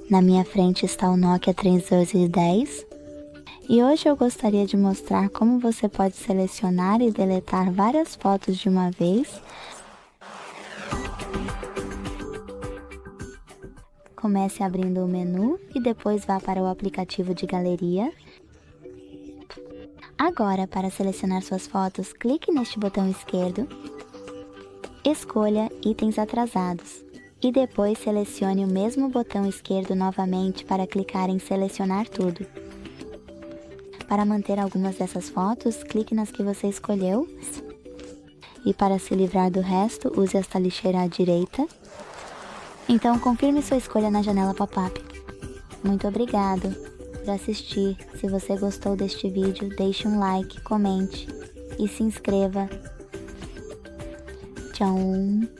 Na minha frente está o Nokia 3210 e hoje eu gostaria de mostrar como você pode selecionar e deletar várias fotos de uma vez. Comece abrindo o menu e depois vá para o aplicativo de galeria. Agora, para selecionar suas fotos, clique neste botão esquerdo, escolha itens atrasados e depois selecione o mesmo botão esquerdo novamente para clicar em selecionar tudo. Para manter algumas dessas fotos, clique nas que você escolheu e para se livrar do resto, use esta lixeira à direita. Então confirme sua escolha na janela pop-up. Muito obrigado por assistir. Se você gostou deste vídeo, deixe um like, comente e se inscreva. Tchau!